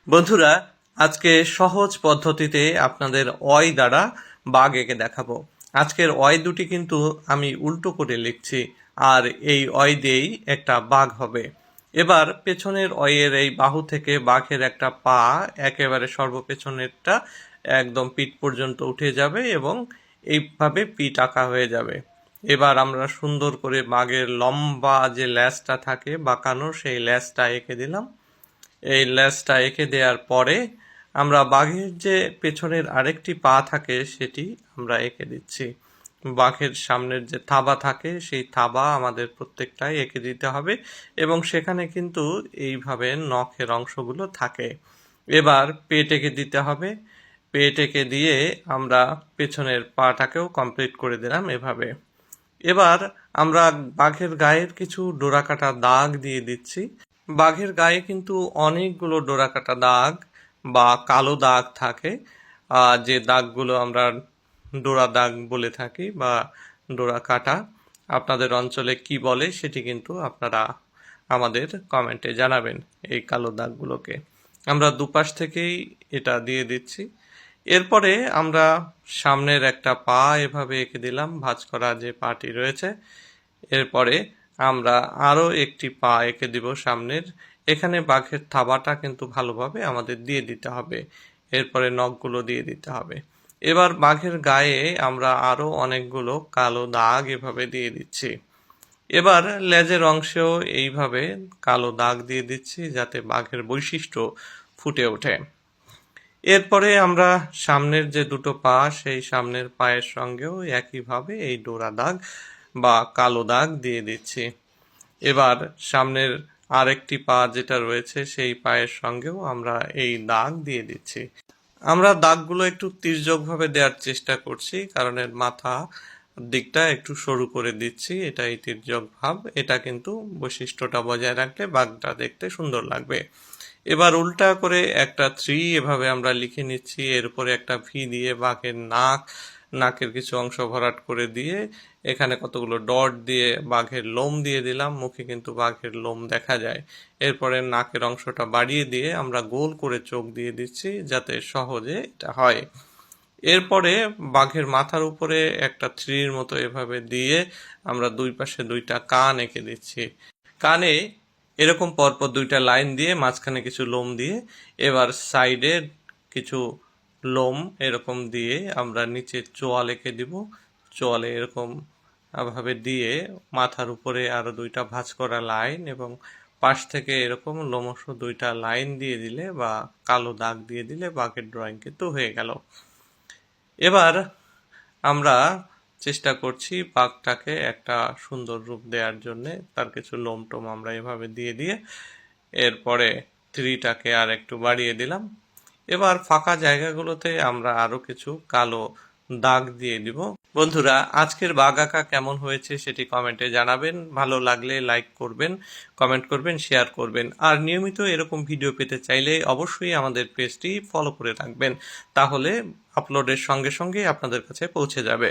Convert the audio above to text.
বন্ধুরা, আজকে সহজ পদ্ধতিতে আপনাদের অয় দ্বারা বাঘ এঁকে দেখাবো। আজকের অয় দুটি কিন্তু আমি উল্টো করে লিখছি, আর এই অয় দিয়েই একটা বাঘ হবে। এবার পেছনের অয়ের এই বাহু থেকে বাঘের একটা পা একেবারে সর্বপেছনেরটা একদম পিঠ পর্যন্ত উঠে যাবে এবং এইভাবে পিঠ আঁকা হয়ে যাবে। এবার আমরা সুন্দর করে বাঘের লম্বা যে ল্যাজটা থাকে বাঁকানো, সেই ল্যাজটা এঁকে দিলাম। এই লেজটা এঁকে দেওয়ার পরে আমরা বাঘের যে পেছনের আরেকটি পা থাকে সেটি আমরা এঁকে দিচ্ছি। বাঘের সামনের যে থাবা থাকে সেই থাবা আমাদের প্রত্যেকটাই এঁকে দিতে হবে এবং সেখানে কিন্তু এইভাবে নখের অংশগুলো থাকে। এবার পেট এঁকে দিতে হবে। পেট এঁকে দিয়ে আমরা পেছনের পাটাকেও কমপ্লিট করে দিলাম এভাবে। এবার আমরা বাঘের গায়ের কিছু ডোরাকাটা দাগ দিয়ে দিচ্ছি। বাঘের গায়ে কিন্তু অনেকগুলো ডোরাকাটা দাগ বা কালো দাগ থাকে, যে দাগগুলো আমরা ডোরা দাগ বলে থাকি বা ডোরা কাটা। আপনাদের অঞ্চলে কি বলে সেটি কিন্তু আপনারা আমাদের কমেন্টে জানাবেন। এই কালো দাগগুলোকে আমরা দুপাশ থেকেই এটা দিয়ে দিচ্ছি। এরপরে আমরা সামনের একটা পা এভাবে এঁকে দিলাম, ভাঁজ করা যে পাটি রয়েছে। এরপরে আমরা আরও একটি পা এঁকে দিব সামনের। এখানে বাঘের থাবাটা কিন্তু ভালোভাবে আমাদের দিয়ে দিতে হবে। এরপরে নখগুলো দিয়ে দিতে হবে। এবার বাঘের গায়ে আমরা আরও অনেকগুলো কালো দাগ এভাবে দিয়ে দিচ্ছি। এবার লেজের অংশেও এইভাবে কালো দাগ দিয়ে দিচ্ছি যাতে বাঘের বৈশিষ্ট্য ফুটে ওঠে। এরপরে আমরা সামনের যে দুটো পা, সেই সামনের পায়ের সঙ্গেও একইভাবে এই ডোরা দাগ বা কালো দাগ দিয়ে দিচ্ছি। এবার সামনের আরেকটি পা যেটা রয়েছে সেই পায়ের সঙ্গেও আমরা এই দাগ দিয়ে দিচ্ছি। আমরা দাগগুলো একটু তির্যকভাবে দেওয়ার চেষ্টা করছি, কারণ এর মাথা দিকটা একটু সরু করে দিচ্ছি। এটা এই তির্যক ভাব, এটা কিন্তু বৈশিষ্ট্যটা বজায় রাখলে বাঘটা দেখতে সুন্দর লাগবে। এবার উল্টা করে একটা 3 এভাবে আমরা লিখে নিচ্ছি। এর উপরে একটা ভি দিয়ে বাঘের নাকের কিছু অংশ ভরাট করে দিয়ে এখানে কতগুলো ডট দিয়ে বাঘের লোম দিয়ে দিলাম। মুখে কিন্তু বাঘের লোম দেখা যায়। এরপরে নাকের অংশটা বাড়িয়ে দিয়ে আমরা গোল করে চোখ দিয়ে দিচ্ছি যাতে সহজে এটা হয়। এরপরে বাঘের মাথার উপরে একটা 3-র মতো এভাবে দিয়ে আমরা দুই পাশে দুইটা কান এঁকে দিচ্ছি। কানে এরকম পরপর দুইটা লাইন দিয়ে মাঝখানে কিছু লোম দিয়ে এবার সাইডে কিছু লোম এরকম দিয়ে আমরা নিচে চোয়াল এঁকে দিব। চোয়ালে এরকম ভাবে দিয়ে মাথার উপরে আরো দুইটা ভাঁজ করা লাইন এবং পাশ থেকে এরকম লোমশ দুইটা লাইন দিয়ে দিলে বা কালো দাগ দিয়ে দিলে বাঘের ড্রয়িং কিন্তু হয়ে গেল। এবার আমরা চেষ্টা করছি বাঘটাকে একটা সুন্দর রূপ দেওয়ার জন্যে। তার কিছু লোম টোম আমরা এভাবে দিয়ে দিয়ে এরপরে 3টাকে আর একটু বাড়িয়ে দিলাম। এবার ফাঁকা জায়গাগুলোতে আমরা আরো কিছু কালো দাগ দিয়ে দিব। বন্ধুরা, আজকের বাঘ আঁকা কেমন হয়েছে সেটি কমেন্টে জানাবেন। ভালো লাগলে লাইক করবেন, কমেন্ট করবেন, শেয়ার করবেন। আর নিয়মিত এরকম ভিডিও পেতে চাইলে অবশ্যই আমাদের পেজটি ফলো করে রাখবেন, তাহলে আপলোডের সঙ্গে সঙ্গে আপনাদের কাছে পৌঁছে যাবে।